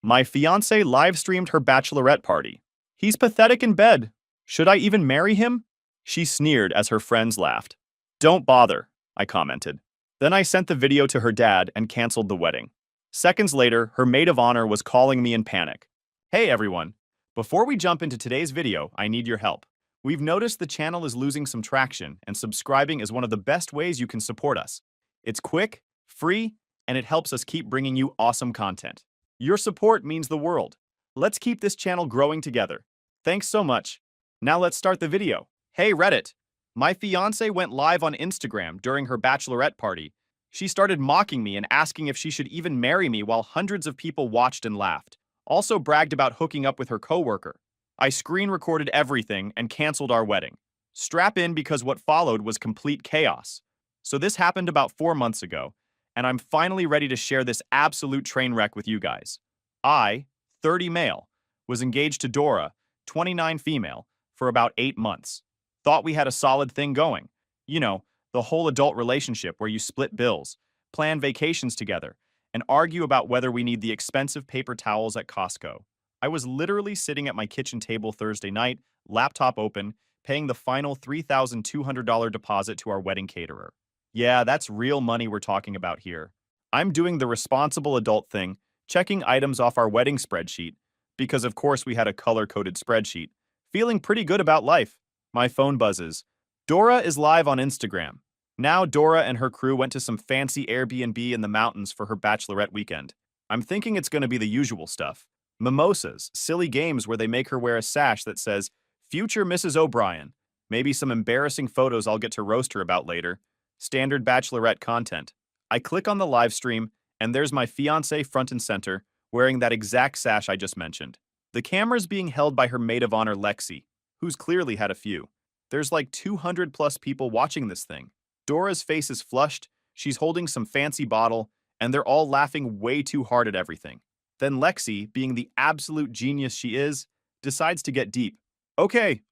My fiancé live-streamed her bachelorette party. He's pathetic in bed. Should I even marry him? She sneered as her friends laughed. Don't bother, I commented. Then I sent the video to her dad and canceled the wedding. Seconds later, her maid of honor was calling me in panic. Hey everyone. Before we jump into today's video, I need your help. We've noticed the channel is losing some traction, and subscribing is one of the best ways you can support us. It's quick, free, and it helps us keep bringing you awesome content. Your support means the world. Let's keep this channel growing together. Thanks so much. Now let's start the video. Hey Reddit. My fiancé went live on Instagram during her bachelorette party. She started mocking me and asking if she should even marry me while hundreds of people watched and laughed. Also bragged about hooking up with her coworker. I screen recorded everything and canceled our wedding. Strap in because what followed was complete chaos. So this happened about 4 months ago, and I'm finally ready to share this absolute train wreck with you guys. I, 30 male, was engaged to Dora, 29 female, for about 8 months. Thought we had a solid thing going. You know, the whole adult relationship where you split bills, plan vacations together, and argue about whether we need the expensive paper towels at Costco. I was literally sitting at my kitchen table Thursday night, laptop open, paying the final $3,200 deposit to our wedding caterer. Yeah, that's real money we're talking about here. I'm doing the responsible adult thing, checking items off our wedding spreadsheet, because of course we had a color-coded spreadsheet, feeling pretty good about life. My phone buzzes. Dora is live on Instagram. Now Dora and her crew went to some fancy Airbnb in the mountains for her bachelorette weekend. I'm thinking it's going to be the usual stuff. Mimosas, silly games where they make her wear a sash that says, Future Mrs. O'Brien. Maybe some embarrassing photos I'll get to roast her about later. Standard bachelorette content. I click on the live stream, and there's my fiancé front and center, wearing that exact sash I just mentioned. The camera's being held by her maid of honor Lexi, who's clearly had a few. There's like 200 plus people watching this thing. Dora's face is flushed, she's holding some fancy bottle, and they're all laughing way too hard at everything. Then Lexi, being the absolute genius she is, decides to get deep. Okay,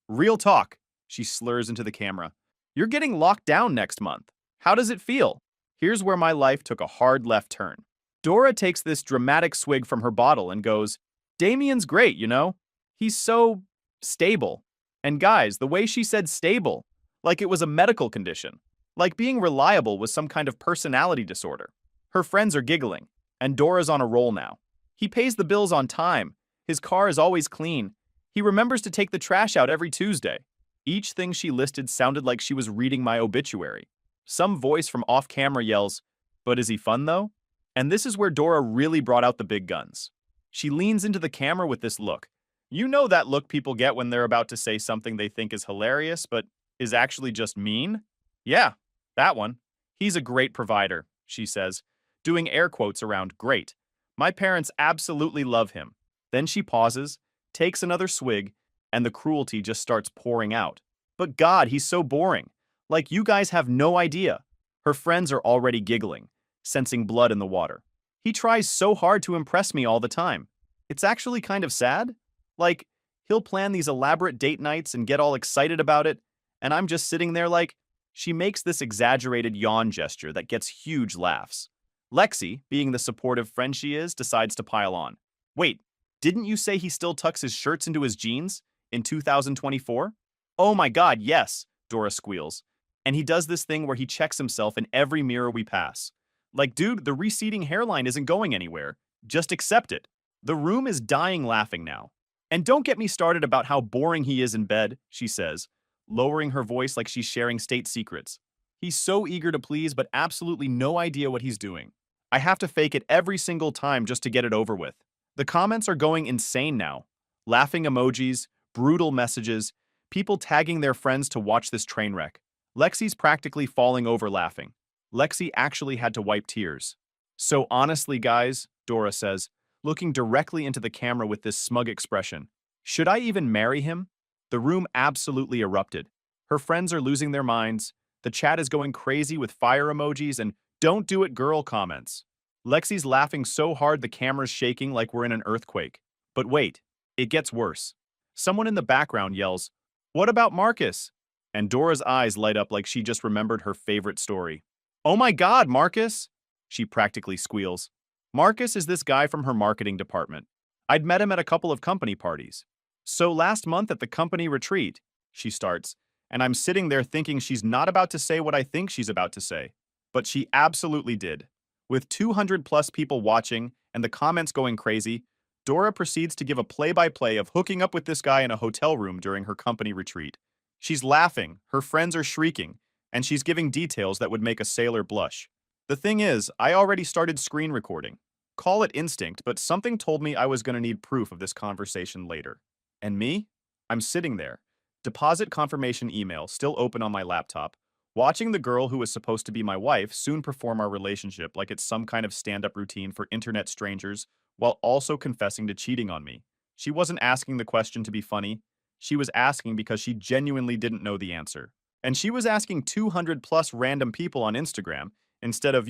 real talk, she slurs into the camera. You're getting locked down next month. How does it feel? Here's where my life took a hard left turn. Dora takes this dramatic swig from her bottle and goes, Damien's great, you know? He's so stable. And guys, the way she said stable, like it was a medical condition, like being reliable was some kind of personality disorder. Her friends are giggling, and Dora's on a roll now. He pays the bills on time. His car is always clean. He remembers to take the trash out every Tuesday. Each thing she listed sounded like she was reading my obituary. Some voice from off-camera yells, but is he fun though? And this is where Dora really brought out the big guns. She leans into the camera with this look. You know that look people get when they're about to say something they think is hilarious, but is actually just mean? Yeah, that one. He's a great provider, she says, doing air quotes around great. My parents absolutely love him. Then she pauses, takes another swig, and the cruelty just starts pouring out. But God, he's so boring. Like you guys have no idea. Her friends are already giggling, sensing blood in the water. He tries so hard to impress me all the time. It's actually kind of sad. Like, he'll plan these elaborate date nights and get all excited about it, and I'm just sitting there like, she makes this exaggerated yawn gesture that gets huge laughs. Lexi, being the supportive friend she is, decides to pile on. Wait, didn't you say he still tucks his shirts into his jeans in 2024? Oh my God, yes, Dora squeals. And he does this thing where he checks himself in every mirror we pass. Like, dude, the receding hairline isn't going anywhere. Just accept it. The room is dying laughing now. And don't get me started about how boring he is in bed, she says, lowering her voice like she's sharing state secrets. He's so eager to please, but absolutely no idea what he's doing. I have to fake it every single time just to get it over with. The comments are going insane now. Laughing emojis, brutal messages, people tagging their friends to watch this train wreck. Lexi's practically falling over laughing. Lexi actually had to wipe tears. So honestly, guys, Dora says, looking directly into the camera with this smug expression, should I even marry him? The room absolutely erupted. Her friends are losing their minds. The chat is going crazy with fire emojis and "Don't do it, girl" comments. Lexi's laughing so hard the camera's shaking like we're in an earthquake. But wait, it gets worse. Someone in the background yells, "What about Marcus?" And Dora's eyes light up like she just remembered her favorite story. "Oh my God, Marcus!" she practically squeals. Marcus is this guy from her marketing department. I'd met him at a couple of company parties. So last month at the company retreat, she starts, and I'm sitting there thinking she's not about to say what I think she's about to say. But she absolutely did. With 200 plus people watching and the comments going crazy, Dora proceeds to give a play-by-play of hooking up with this guy in a hotel room during her company retreat. She's laughing, her friends are shrieking, and she's giving details that would make a sailor blush. The thing is, I already started screen recording. Call it instinct, but something told me I was going to need proof of this conversation later. And me? I'm sitting there. Deposit confirmation email still open on my laptop, watching the girl who was supposed to be my wife soon perform our relationship like it's some kind of stand-up routine for internet strangers, while also confessing to cheating on me. She wasn't asking the question to be funny. She was asking because she genuinely didn't know the answer. And she was asking 200 plus random people on Instagram instead of,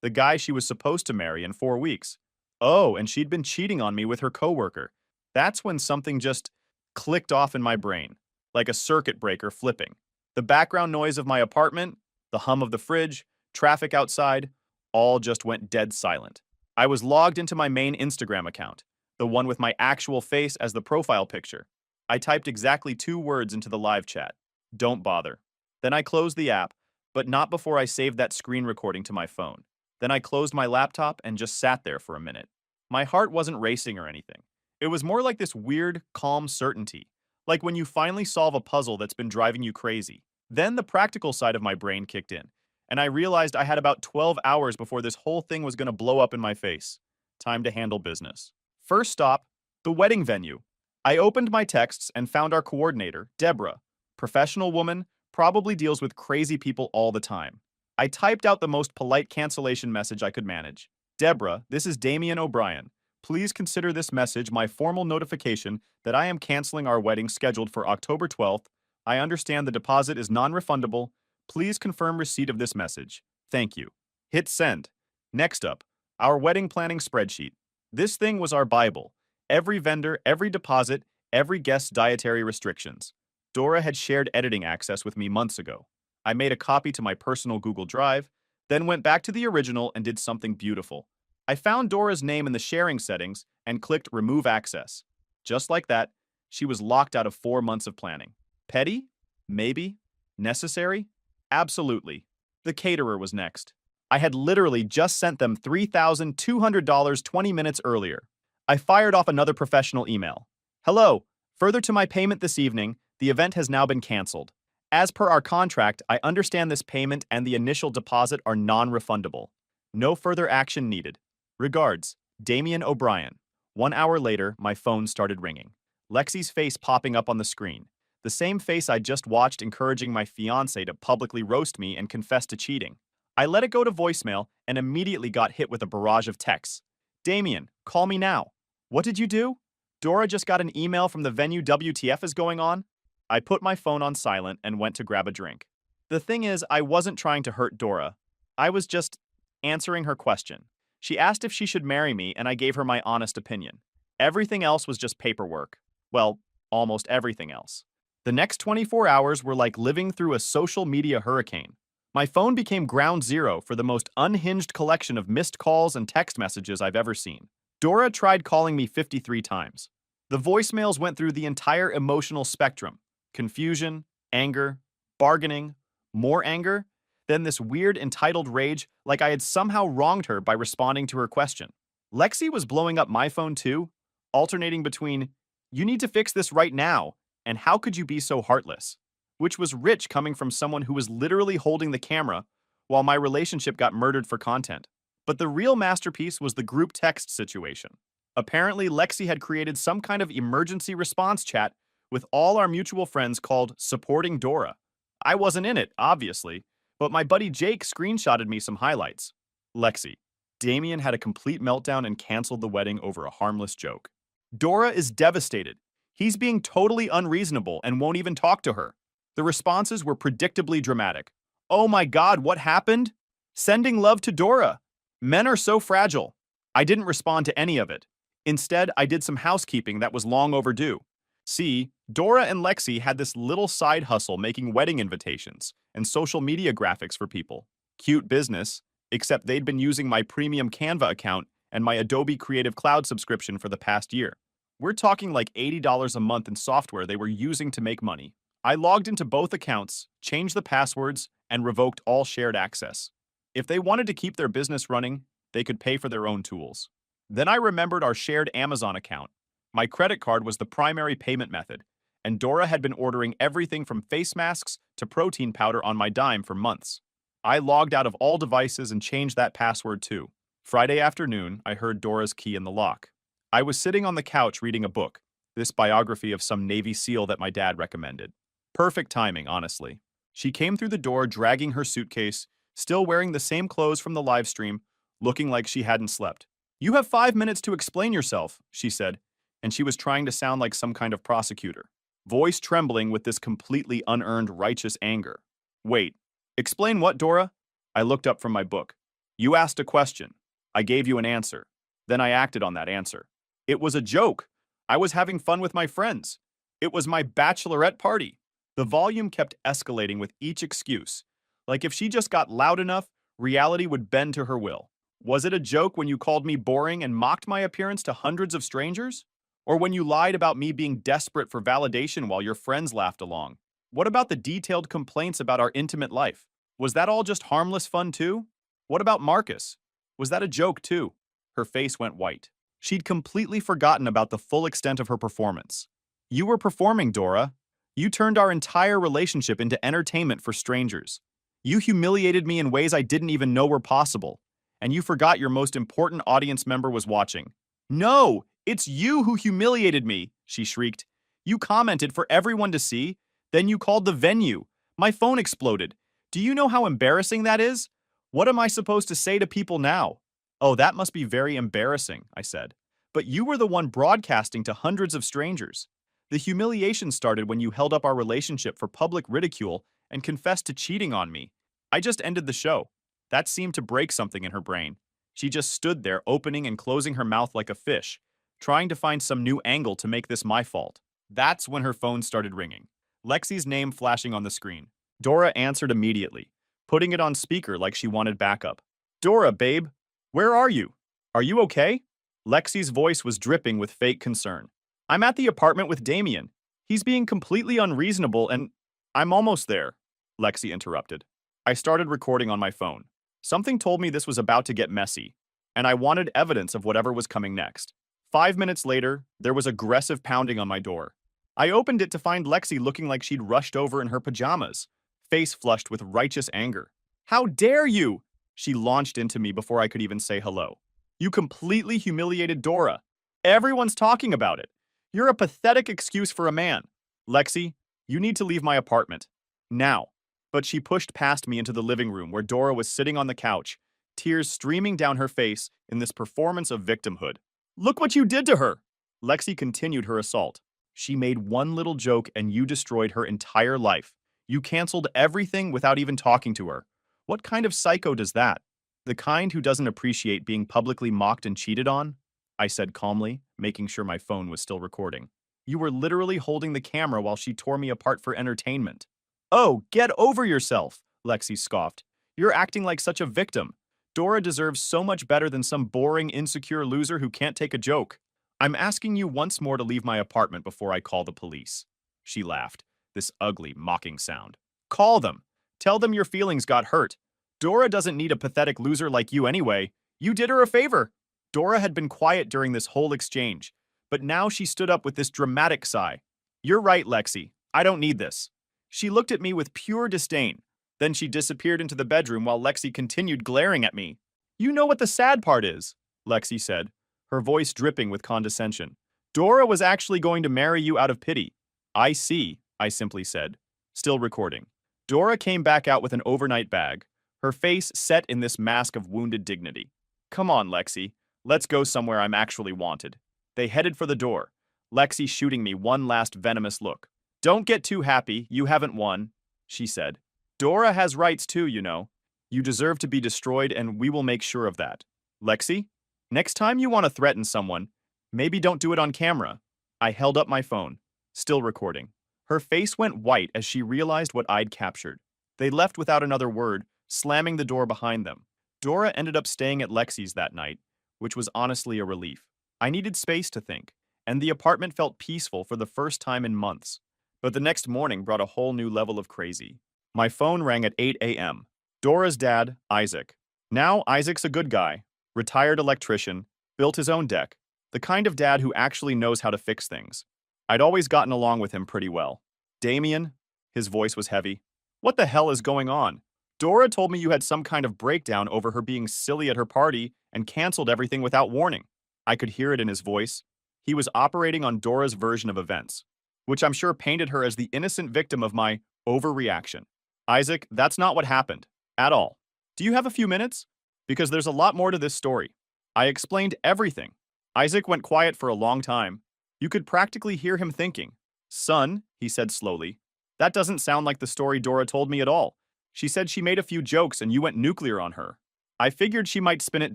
the guy she was supposed to marry in 4 weeks. Oh, and she'd been cheating on me with her coworker. That's when something just clicked off in my brain, like a circuit breaker flipping. The background noise of my apartment, the hum of the fridge, traffic outside, all just went dead silent. I was logged into my main Instagram account, the one with my actual face as the profile picture. I typed exactly 2 words into the live chat. Don't bother. Then I closed the app, but not before I saved that screen recording to my phone. Then I closed my laptop and just sat there for a minute. My heart wasn't racing or anything. It was more like this weird, calm certainty, like when you finally solve a puzzle that's been driving you crazy. Then the practical side of my brain kicked in, and I realized I had about 12 hours before this whole thing was going to blow up in my face. Time to handle business. First stop, the wedding venue. I opened my texts and found our coordinator, Deborah. Professional woman, probably deals with crazy people all the time. I typed out the most polite cancellation message I could manage. Deborah, this is Damian O'Brien. Please consider this message my formal notification that I am canceling our wedding scheduled for October 12th. I understand the deposit is non-refundable. Please confirm receipt of this message. Thank you. Hit send. Next up, our wedding planning spreadsheet. This thing was our Bible. Every vendor, every deposit, every guest's dietary restrictions. Dora had shared editing access with me months ago. I made a copy to my personal Google Drive, then went back to the original and did something beautiful. I found Dora's name in the sharing settings and clicked Remove Access. Just like that, she was locked out of 4 months of planning. Petty? Maybe? Necessary? Absolutely. The caterer was next. I had literally just sent them $3,200 20 minutes earlier. I fired off another professional email. Hello, further to my payment this evening, the event has now been canceled. As per our contract, I understand this payment and the initial deposit are non-refundable. No further action needed. Regards, Damian O'Brien. 1 hour later, my phone started ringing. Lexi's face popping up on the screen. The same face I just watched encouraging my fiancé to publicly roast me and confess to cheating. I let it go to voicemail and immediately got hit with a barrage of texts. Damian, call me now. What did you do? Dora just got an email from the venue WTF is going on? I put my phone on silent and went to grab a drink. The thing is, I wasn't trying to hurt Dora. I was just answering her question. She asked if she should marry me, and I gave her my honest opinion. Everything else was just paperwork. Well, almost everything else. The next 24 hours were like living through a social media hurricane. My phone became ground zero for the most unhinged collection of missed calls and text messages I've ever seen. Dora tried calling me 53 times. The voicemails went through the entire emotional spectrum. Confusion, anger, bargaining, more anger, then this weird entitled rage like I had somehow wronged her by responding to her question. Lexi was blowing up my phone too, alternating between, "You need to fix this right now," and "How could you be so heartless?" Which was rich coming from someone who was literally holding the camera while my relationship got murdered for content. But the real masterpiece was the group text situation. Apparently, Lexi had created some kind of emergency response chat with all our mutual friends called Supporting Dora. I wasn't in it, obviously, but my buddy Jake screenshotted me some highlights. Lexi. Damien had a complete meltdown and canceled the wedding over a harmless joke. Dora is devastated. He's being totally unreasonable and won't even talk to her. The responses were predictably dramatic. Oh my God, what happened? Sending love to Dora. Men are so fragile. I didn't respond to any of it. Instead, I did some housekeeping that was long overdue. See, Dora and Lexi had this little side hustle making wedding invitations and social media graphics for people. Cute business, except they'd been using my premium Canva account and my Adobe Creative Cloud subscription for the past year. We're talking like $80 a month in software they were using to make money. I logged into both accounts, changed the passwords, and revoked all shared access. If they wanted to keep their business running, they could pay for their own tools. Then I remembered our shared Amazon account. My credit card was the primary payment method, and Dora had been ordering everything from face masks to protein powder on my dime for months. I logged out of all devices and changed that password too. Friday afternoon, I heard Dora's key in the lock. I was sitting on the couch reading a book, this biography of some Navy SEAL that my dad recommended. Perfect timing, honestly. She came through the door dragging her suitcase, still wearing the same clothes from the live stream, looking like she hadn't slept. "You have 5 minutes to explain yourself," she said, and she was trying to sound like some kind of prosecutor, voice trembling with this completely unearned righteous anger. "Wait, explain what, Dora?" I looked up from my book. "You asked a question. I gave you an answer. Then I acted on that answer. It was a joke. I was having fun with my friends. It was my bachelorette party." The volume kept escalating with each excuse. Like if she just got loud enough, reality would bend to her will. Was it a joke when you called me boring and mocked my appearance to hundreds of strangers? Or when you lied about me being desperate for validation while your friends laughed along? What about the detailed complaints about our intimate life? Was that all just harmless fun too? What about Marcus? Was that a joke too? Her face went white. She'd completely forgotten about the full extent of her performance. "You were performing, Dora. You turned our entire relationship into entertainment for strangers. You humiliated me in ways I didn't even know were possible. And you forgot your most important audience member was watching." "No, it's you who humiliated me," she shrieked. "You commented for everyone to see. Then you called the venue. My phone exploded. Do you know how embarrassing that is? What am I supposed to say to people now?" "Oh, that must be very embarrassing," I said. "But you were the one broadcasting to hundreds of strangers. The humiliation started when you held up our relationship for public ridicule and confessed to cheating on me. I just ended the show." That seemed to break something in her brain. She just stood there opening and closing her mouth like a fish, trying to find some new angle to make this my fault. That's when her phone started ringing. Lexi's name flashing on the screen. Dora answered immediately, putting it on speaker like she wanted backup. "Dora, babe, where are you? Are you okay?" Lexi's voice was dripping with fake concern. "I'm at the apartment with Damien. He's being completely unreasonable and—" "I'm almost there," Lexi interrupted. I started recording on my phone. Something told me this was about to get messy, and I wanted evidence of whatever was coming next. 5 minutes later, there was aggressive pounding on my door. I opened it to find Lexi looking like she'd rushed over in her pajamas, face flushed with righteous anger. "How dare you!" She launched into me before I could even say hello. "You completely humiliated Dora. Everyone's talking about it. You're a pathetic excuse for a man. Lexi, you need to leave my apartment. Now." But she pushed past me into the living room where Dora was sitting on the couch, tears streaming down her face in this performance of victimhood. "Look what you did to her!" Lexi continued her assault. "She made one little joke and you destroyed her entire life. You canceled everything without even talking to her. What kind of psycho does that? The kind who doesn't appreciate being publicly mocked and cheated on?" I said calmly, making sure my phone was still recording. "You were literally holding the camera while she tore me apart for entertainment." "Oh, get over yourself," Lexi scoffed. "You're acting like such a victim. Dora deserves so much better than some boring, insecure loser who can't take a joke. I'm asking you once more to leave my apartment before I call the police." She laughed, this ugly, mocking sound. "Call them. Tell them your feelings got hurt. Dora doesn't need a pathetic loser like you anyway. You did her a favor." Dora had been quiet during this whole exchange, but now she stood up with this dramatic sigh. "You're right, Lexi. I don't need this." She looked at me with pure disdain. Then she disappeared into the bedroom while Lexi continued glaring at me. "You know what the sad part is," Lexi said, her voice dripping with condescension. "Dora was actually going to marry you out of pity." "I see," I simply said, still recording. Dora came back out with an overnight bag, her face set in this mask of wounded dignity. "Come on, Lexi. Let's go somewhere I'm actually wanted." They headed for the door, Lexi shooting me one last venomous look. "Don't get too happy, you haven't won," she said. "Dora has rights too, you know. You deserve to be destroyed and we will make sure of that. Lexi, next time you want to threaten someone, maybe don't do it on camera." I held up my phone, still recording. Her face went white as she realized what I'd captured. They left without another word, slamming the door behind them. Dora ended up staying at Lexi's that night, which was honestly a relief. I needed space to think, and the apartment felt peaceful for the first time in months. But the next morning brought a whole new level of crazy. My phone rang at 8 a.m. Dora's dad, Isaac. Now, Isaac's a good guy, retired electrician, built his own deck, the kind of dad who actually knows how to fix things. I'd always gotten along with him pretty well. Damien? His voice was heavy. What the hell is going on? Dora told me you had some kind of breakdown over her being silly at her party and canceled everything without warning. I could hear it in his voice. He was operating on Dora's version of events, which I'm sure painted her as the innocent victim of my overreaction. Isaac, that's not what happened. At all. Do you have a few minutes? Because there's a lot more to this story. I explained everything. Isaac went quiet for a long time. You could practically hear him thinking. Son, he said slowly, that doesn't sound like the story Dora told me at all. She said she made a few jokes and you went nuclear on her. I figured she might spin it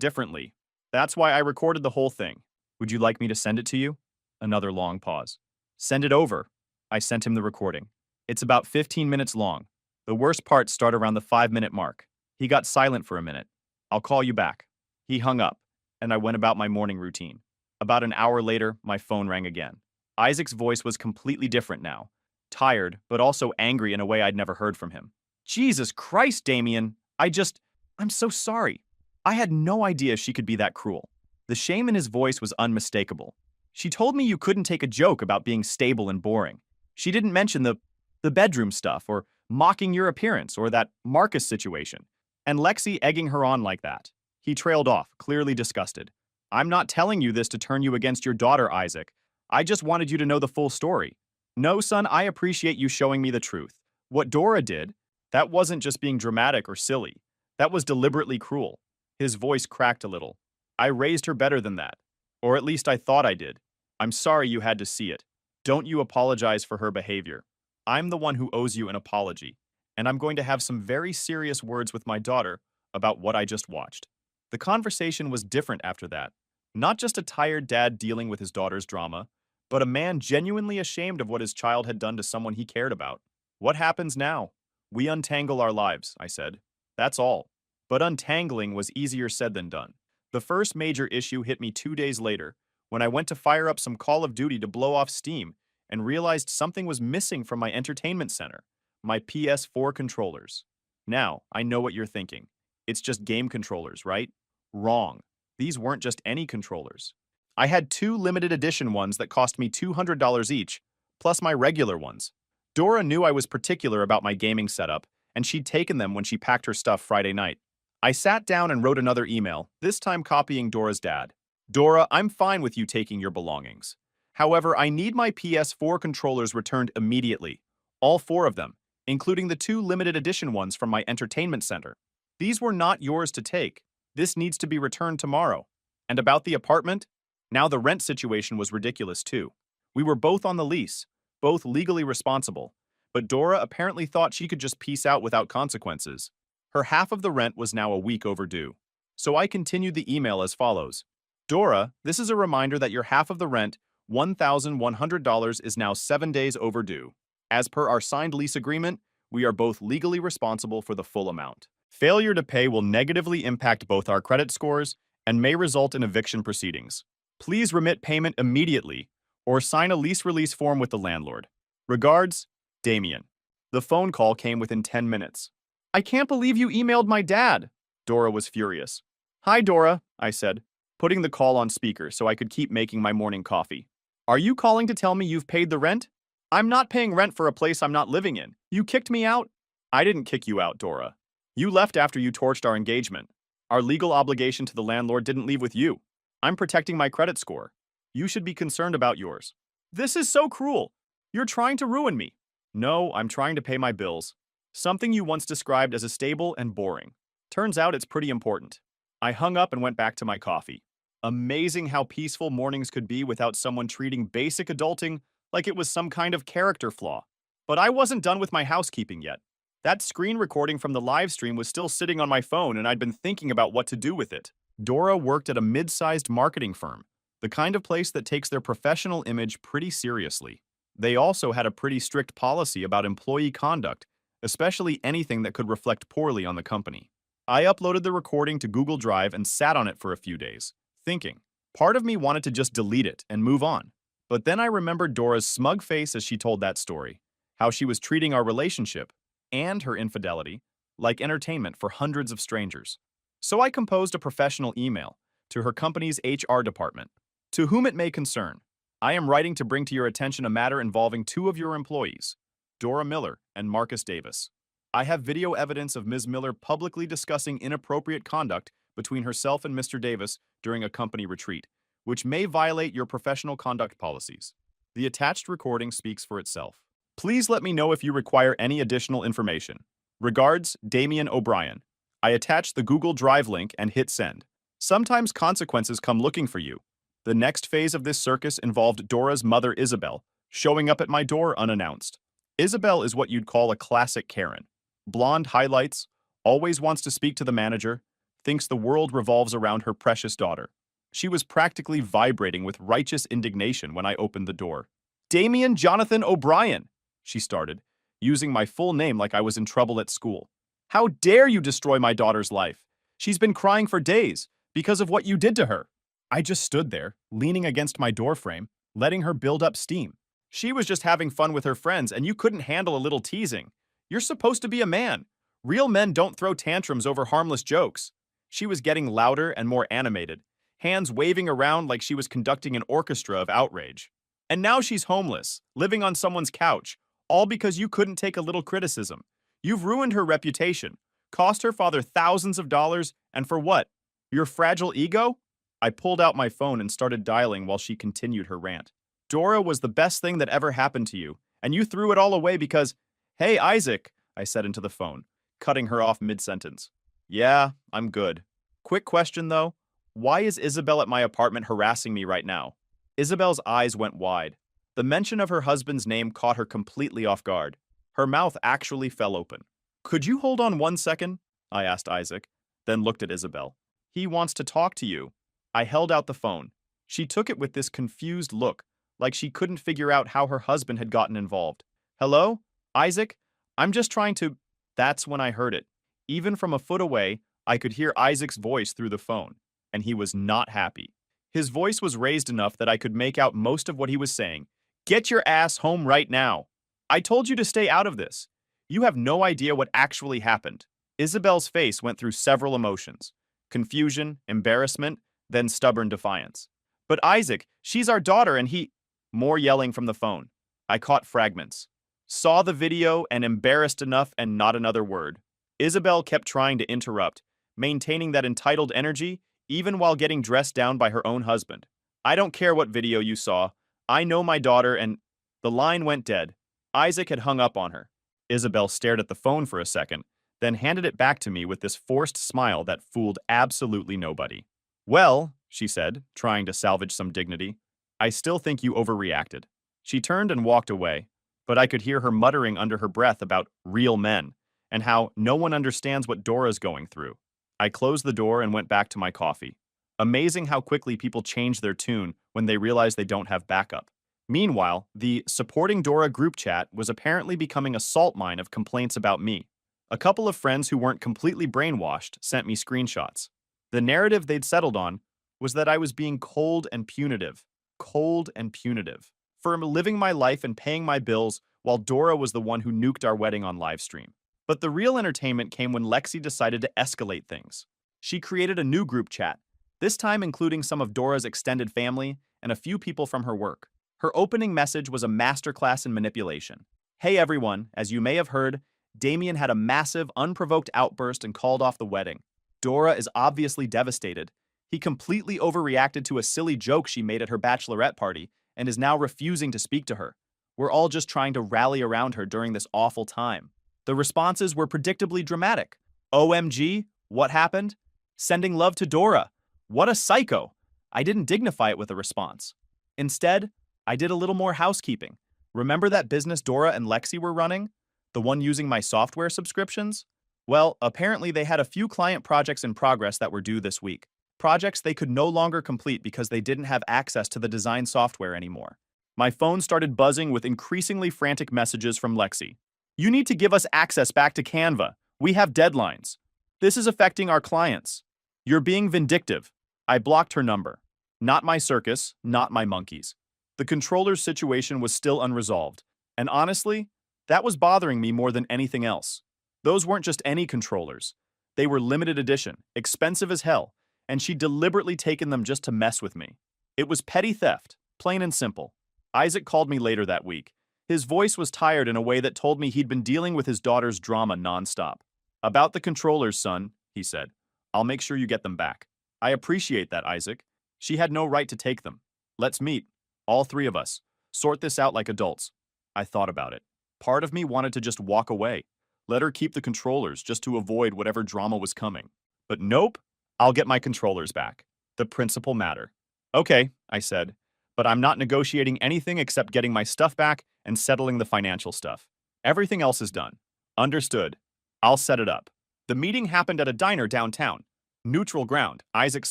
differently. That's why I recorded the whole thing. Would you like me to send it to you? Another long pause. Send it over. I sent him the recording. It's about 15 minutes long. The worst parts start around the 5-minute mark. He got silent for a minute. I'll call you back. He hung up, and I went about my morning routine. About an hour later, my phone rang again. Isaac's voice was completely different now. Tired, but also angry in a way I'd never heard from him. Jesus Christ, Damien. I'm so sorry. I had no idea she could be that cruel. The shame in his voice was unmistakable. She told me you couldn't take a joke about being stable and boring. She didn't mention the bedroom stuff or mocking your appearance or that Marcus situation. And Lexi egging her on like that. He trailed off, clearly disgusted. I'm not telling you this to turn you against your daughter, Isaac. I just wanted you to know the full story. No, son, I appreciate you showing me the truth. What Dora did, that wasn't just being dramatic or silly. That was deliberately cruel. His voice cracked a little. I raised her better than that. Or at least I thought I did. I'm sorry you had to see it. Don't you apologize for her behavior. I'm the one who owes you an apology. And I'm going to have some very serious words with my daughter about what I just watched. The conversation was different after that. Not just a tired dad dealing with his daughter's drama, but a man genuinely ashamed of what his child had done to someone he cared about. What happens now? We untangle our lives, I said. That's all. But untangling was easier said than done. The first major issue hit me 2 days later, when I went to fire up some Call of Duty to blow off steam and realized something was missing from my entertainment center. My PS4 controllers. Now, I know what you're thinking. It's just game controllers, right? Wrong. These weren't just any controllers. I had 2 limited edition ones that cost me $200 each, plus my regular ones. Dora knew I was particular about my gaming setup, and she'd taken them when she packed her stuff Friday night. I sat down and wrote another email, this time copying Dora's dad. Dora, I'm fine with you taking your belongings. However, I need my PS4 controllers returned immediately. All 4 of them, including the 2 limited edition ones from my entertainment center. These were not yours to take. This needs to be returned tomorrow. And about the apartment? Now the rent situation was ridiculous too. We were both on the lease, both legally responsible, but Dora apparently thought she could just peace out without consequences. Her half of the rent was now a week overdue. So I continued the email as follows. Dora, this is a reminder that your half of the rent, $1,100, is now 7 days overdue. As per our signed lease agreement, we are both legally responsible for the full amount. Failure to pay will negatively impact both our credit scores and may result in eviction proceedings. Please remit payment immediately or sign a lease release form with the landlord. Regards, Damien. The phone call came within 10 minutes. I can't believe you emailed my dad. Dora was furious. Hi, Dora, I said, putting the call on speaker so I could keep making my morning coffee. Are you calling to tell me you've paid the rent? I'm not paying rent for a place I'm not living in. You kicked me out? I didn't kick you out, Dora. You left after you torched our engagement. Our legal obligation to the landlord didn't leave with you. I'm protecting my credit score. You should be concerned about yours. This is so cruel. You're trying to ruin me. No, I'm trying to pay my bills. Something you once described as a stable and boring. Turns out it's pretty important. I hung up and went back to my coffee. Amazing how peaceful mornings could be without someone treating basic adulting like it was some kind of character flaw. But I wasn't done with my housekeeping yet. That screen recording from the live stream was still sitting on my phone and I'd been thinking about what to do with it. Dora worked at a mid-sized marketing firm, the kind of place that takes their professional image pretty seriously. They also had a pretty strict policy about employee conduct, especially anything that could reflect poorly on the company. I uploaded the recording to Google Drive and sat on it for a few days, thinking. Part of me wanted to just delete it and move on. But then I remembered Dora's smug face as she told that story, how she was treating our relationship and her infidelity like entertainment for hundreds of strangers. So I composed a professional email to her company's HR department. To whom it may concern, I am writing to bring to your attention a matter involving two of your employees, Dora Miller and Marcus Davis. I have video evidence of Ms. Miller publicly discussing inappropriate conduct between herself and Mr. Davis during a company retreat, which may violate your professional conduct policies. The attached recording speaks for itself. Please let me know if you require any additional information. Regards, Damian O'Brien. I attached the Google Drive link and hit send. Sometimes consequences come looking for you. The next phase of this circus involved Dora's mother, Isabel, showing up at my door unannounced. Isabel is what you'd call a classic Karen. Blonde highlights, always wants to speak to the manager, thinks the world revolves around her precious daughter. She was practically vibrating with righteous indignation when I opened the door. Damian Jonathan O'Brien, she started, using my full name like I was in trouble at school. How dare you destroy my daughter's life? She's been crying for days because of what you did to her. I just stood there, leaning against my doorframe, letting her build up steam. She was just having fun with her friends and you couldn't handle a little teasing. You're supposed to be a man. Real men don't throw tantrums over harmless jokes. She was getting louder and more animated, hands waving around like she was conducting an orchestra of outrage. And now she's homeless, living on someone's couch, all because you couldn't take a little criticism. You've ruined her reputation, cost her father thousands of dollars, and for what? Your fragile ego? I pulled out my phone and started dialing while she continued her rant. Dora was the best thing that ever happened to you, and you threw it all away because, hey, Isaac, I said into the phone, cutting her off mid-sentence. Yeah, I'm good. Quick question, though. Why is Isabel at my apartment harassing me right now? Isabel's eyes went wide. The mention of her husband's name caught her completely off guard. Her mouth actually fell open. Could you hold on 1 second? I asked Isaac, then looked at Isabel. He wants to talk to you. I held out the phone. She took it with this confused look, like she couldn't figure out how her husband had gotten involved. Hello? Isaac? I'm just trying to... That's when I heard it. Even from a foot away, I could hear Isaac's voice through the phone, and he was not happy. His voice was raised enough that I could make out most of what he was saying. Get your ass home right now. I told you to stay out of this. You have no idea what actually happened. Isabel's face went through several emotions. Confusion, embarrassment, then stubborn defiance. But Isaac, she's our daughter and he... More yelling from the phone. I caught fragments. Saw the video and embarrassed enough and not another word. Isabel kept trying to interrupt, maintaining that entitled energy even while getting dressed down by her own husband. I don't care what video you saw. I know my daughter and... The line went dead. Isaac had hung up on her. Isabel stared at the phone for a second, then handed it back to me with this forced smile that fooled absolutely nobody. Well, she said, trying to salvage some dignity, I still think you overreacted. She turned and walked away, but I could hear her muttering under her breath about real men and how no one understands what Dora's going through. I closed the door and went back to my coffee. Amazing how quickly people change their tune when they realize they don't have backup. Meanwhile, the Supporting Dora group chat was apparently becoming a salt mine of complaints about me. A couple of friends who weren't completely brainwashed sent me screenshots. The narrative they'd settled on was that I was being cold and punitive. Cold and punitive. For living my life and paying my bills while Dora was the one who nuked our wedding on livestream. But the real entertainment came when Lexi decided to escalate things. She created a new group chat, this time including some of Dora's extended family and a few people from her work. Her opening message was a masterclass in manipulation. Hey everyone, as you may have heard, Damien had a massive, unprovoked outburst and called off the wedding. Dora is obviously devastated. He completely overreacted to a silly joke she made at her bachelorette party and is now refusing to speak to her. We're all just trying to rally around her during this awful time. The responses were predictably dramatic. OMG, what happened? Sending love to Dora. What a psycho. I didn't dignify it with a response. Instead, I did a little more housekeeping. Remember that business Dora and Lexi were running? The one using my software subscriptions? Well, apparently they had a few client projects in progress that were due this week. Projects they could no longer complete because they didn't have access to the design software anymore. My phone started buzzing with increasingly frantic messages from Lexi. You need to give us access back to Canva. We have deadlines. This is affecting our clients. You're being vindictive. I blocked her number. Not my circus, not my monkeys. The controller's situation was still unresolved, and honestly, that was bothering me more than anything else. Those weren't just any controllers. They were limited edition, expensive as hell, and she'd deliberately taken them just to mess with me. It was petty theft, plain and simple. Isaac called me later that week. His voice was tired in a way that told me he'd been dealing with his daughter's drama nonstop. About the controllers, son, he said. I'll make sure you get them back. I appreciate that, Isaac. She had no right to take them. Let's meet. All three of us. Sort this out like adults. I thought about it. Part of me wanted to just walk away. Let her keep the controllers just to avoid whatever drama was coming. But nope, I'll get my controllers back. The principal matter. Okay, I said, but I'm not negotiating anything except getting my stuff back and settling the financial stuff. Everything else is done. Understood. I'll set it up. The meeting happened at a diner downtown. Neutral ground, Isaac's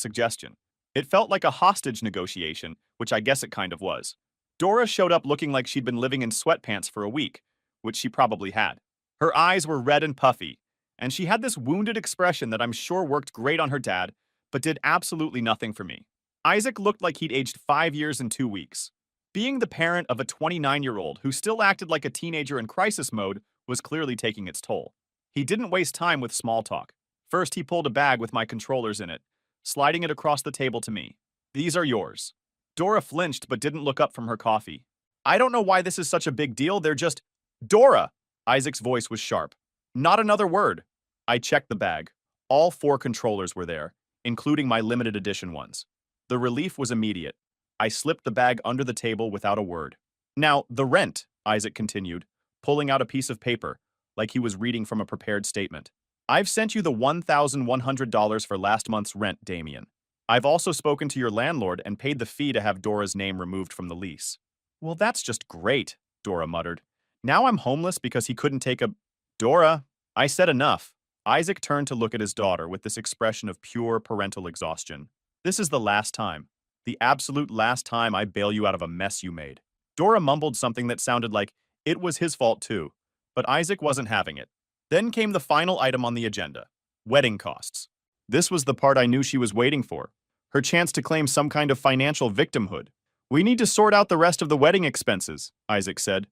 suggestion. It felt like a hostage negotiation, which I guess it kind of was. Dora showed up looking like she'd been living in sweatpants for a week, which she probably had. Her eyes were red and puffy, and she had this wounded expression that I'm sure worked great on her dad, but did absolutely nothing for me. Isaac looked like he'd aged 5 years and 2 weeks. Being the parent of a 29-year-old who still acted like a teenager in crisis mode was clearly taking its toll. He didn't waste time with small talk. First, he pulled a bag with my controllers in it, sliding it across the table to me. These are yours. Dora flinched but didn't look up from her coffee. I don't know why this is such a big deal, they're just… Dora! Isaac's voice was sharp. Not another word. I checked the bag. All 4 controllers were there, including my limited edition ones. The relief was immediate. I slipped the bag under the table without a word. Now, the rent, Isaac continued, pulling out a piece of paper, like he was reading from a prepared statement. I've sent you the $1,100 for last month's rent, Damien. I've also spoken to your landlord and paid the fee to have Dora's name removed from the lease. Well, that's just great, Dora muttered. Now I'm homeless because he couldn't take a… Dora, I said enough. Isaac turned to look at his daughter with this expression of pure parental exhaustion. This is the last time. The absolute last time I bail you out of a mess you made. Dora mumbled something that sounded like it was his fault too, but Isaac wasn't having it. Then came the final item on the agenda, wedding costs. This was the part I knew she was waiting for, her chance to claim some kind of financial victimhood. We need to sort out the rest of the wedding expenses, Isaac said.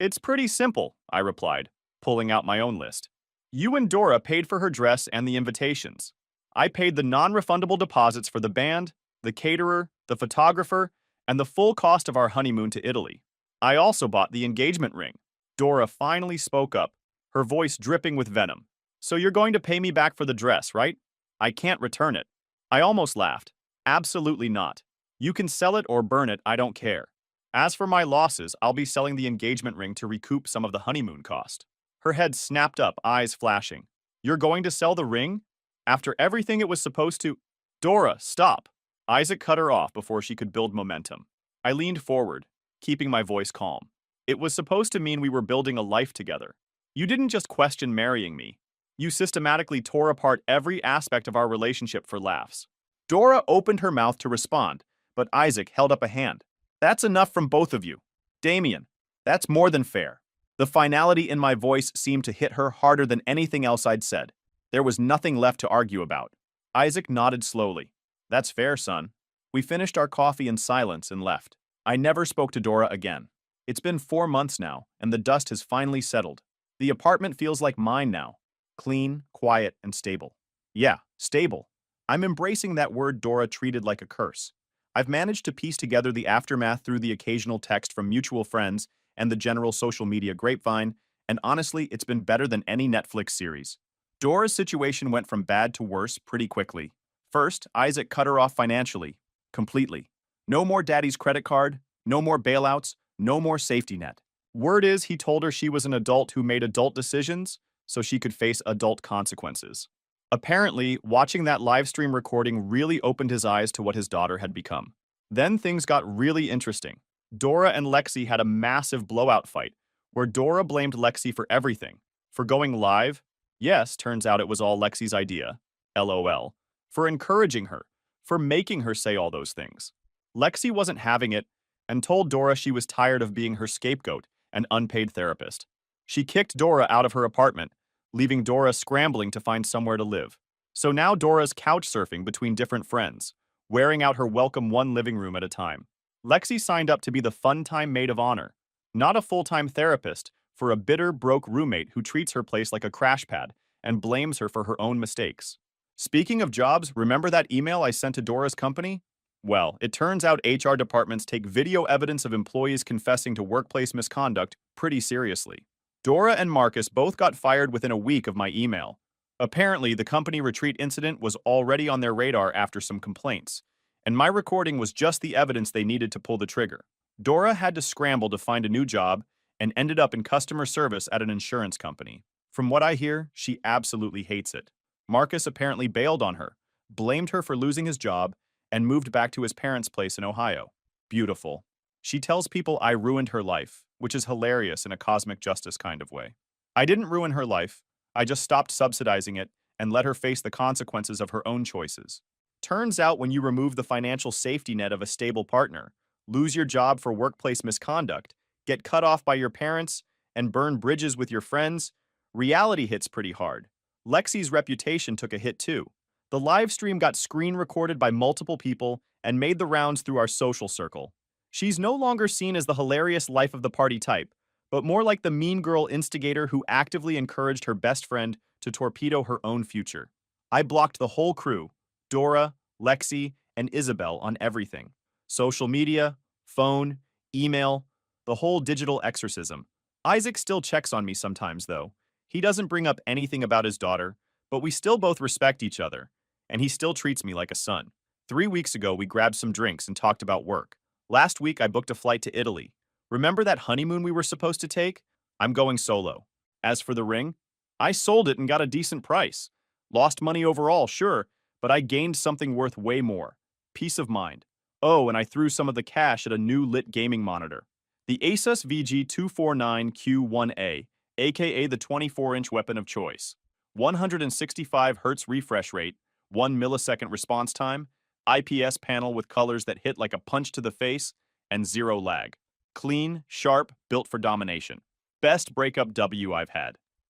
It's pretty simple, I replied, pulling out my own list. You and Dora paid for her dress and the invitations. I paid the non-refundable deposits for the band, the caterer, the photographer, and the full cost of our honeymoon to Italy. I also bought the engagement ring. Dora finally spoke up, her voice dripping with venom. So you're going to pay me back for the dress, right? I can't return it. I almost laughed. Absolutely not. You can sell it or burn it, I don't care. As for my losses, I'll be selling the engagement ring to recoup some of the honeymoon cost. Her head snapped up, eyes flashing. You're going to sell the ring? After everything it was supposed to… Dora, stop. Isaac cut her off before she could build momentum. I leaned forward, keeping my voice calm. It was supposed to mean we were building a life together. You didn't just question marrying me. You systematically tore apart every aspect of our relationship for laughs. Dora opened her mouth to respond, but Isaac held up a hand. That's enough from both of you. Damien, that's more than fair. The finality in my voice seemed to hit her harder than anything else I'd said. There was nothing left to argue about. Isaac nodded slowly. That's fair, son. We finished our coffee in silence and left. I never spoke to Dora again. It's been 4 months now, and the dust has finally settled. The apartment feels like mine now. Clean, quiet, and stable. Yeah, stable. I'm embracing that word Dora treated like a curse. I've managed to piece together the aftermath through the occasional text from mutual friends and the general social media grapevine, and honestly, it's been better than any Netflix series. Dora's situation went from bad to worse pretty quickly. First, Isaac cut her off financially. Completely. No more daddy's credit card, no more bailouts, no more safety net. Word is he told her she was an adult who made adult decisions, so she could face adult consequences. Apparently, watching that live stream recording really opened his eyes to what his daughter had become. Then things got really interesting. Dora and Lexi had a massive blowout fight, where Dora blamed Lexi for everything. For going live? Yes, turns out it was all Lexi's idea. LOL. For encouraging her. For making her say all those things. Lexi wasn't having it, and told Dora she was tired of being her scapegoat and unpaid therapist. She kicked Dora out of her apartment, leaving Dora scrambling to find somewhere to live. So now Dora's couch surfing between different friends, wearing out her welcome one living room at a time. Lexi signed up to be the fun-time maid of honor, not a full-time therapist for a bitter, broke roommate who treats her place like a crash pad and blames her for her own mistakes. Speaking of jobs, remember that email I sent to Dora's company? Well, it turns out HR departments take video evidence of employees confessing to workplace misconduct pretty seriously. Dora and Marcus both got fired within a week of my email. Apparently, the company retreat incident was already on their radar after some complaints, and my recording was just the evidence they needed to pull the trigger. Dora had to scramble to find a new job and ended up in customer service at an insurance company. From what I hear, she absolutely hates it. Marcus apparently bailed on her, blamed her for losing his job, and moved back to his parents' place in Ohio. Beautiful. She tells people I ruined her life, which is hilarious in a cosmic justice kind of way. I didn't ruin her life. I just stopped subsidizing it and let her face the consequences of her own choices. Turns out when you remove the financial safety net of a stable partner, lose your job for workplace misconduct, get cut off by your parents, and burn bridges with your friends, reality hits pretty hard. Lexi's reputation took a hit too. The live stream got screen recorded by multiple people and made the rounds through our social circle. She's no longer seen as the hilarious life of the party type, but more like the mean girl instigator who actively encouraged her best friend to torpedo her own future. I blocked the whole crew, Dora, Lexi, and Isabel, on everything. Social media, phone, email, the whole digital exorcism. Isaac still checks on me sometimes, though. He doesn't bring up anything about his daughter, but we still both respect each other, and he still treats me like a son. 3 weeks ago, we grabbed some drinks and talked about work. Last week, I booked a flight to Italy. Remember that honeymoon we were supposed to take? I'm going solo. As for the ring, I sold it and got a decent price. Lost money overall, sure, but I gained something worth way more. Peace of mind. Oh, and I threw some of the cash at a new lit gaming monitor. The Asus VG249Q1A, aka the 24-inch weapon of choice. 165 Hz refresh rate, 1 millisecond response time, IPS panel with colors that hit like a punch to the face, and zero lag. Clean, sharp, built for domination. Best breakup W I've had.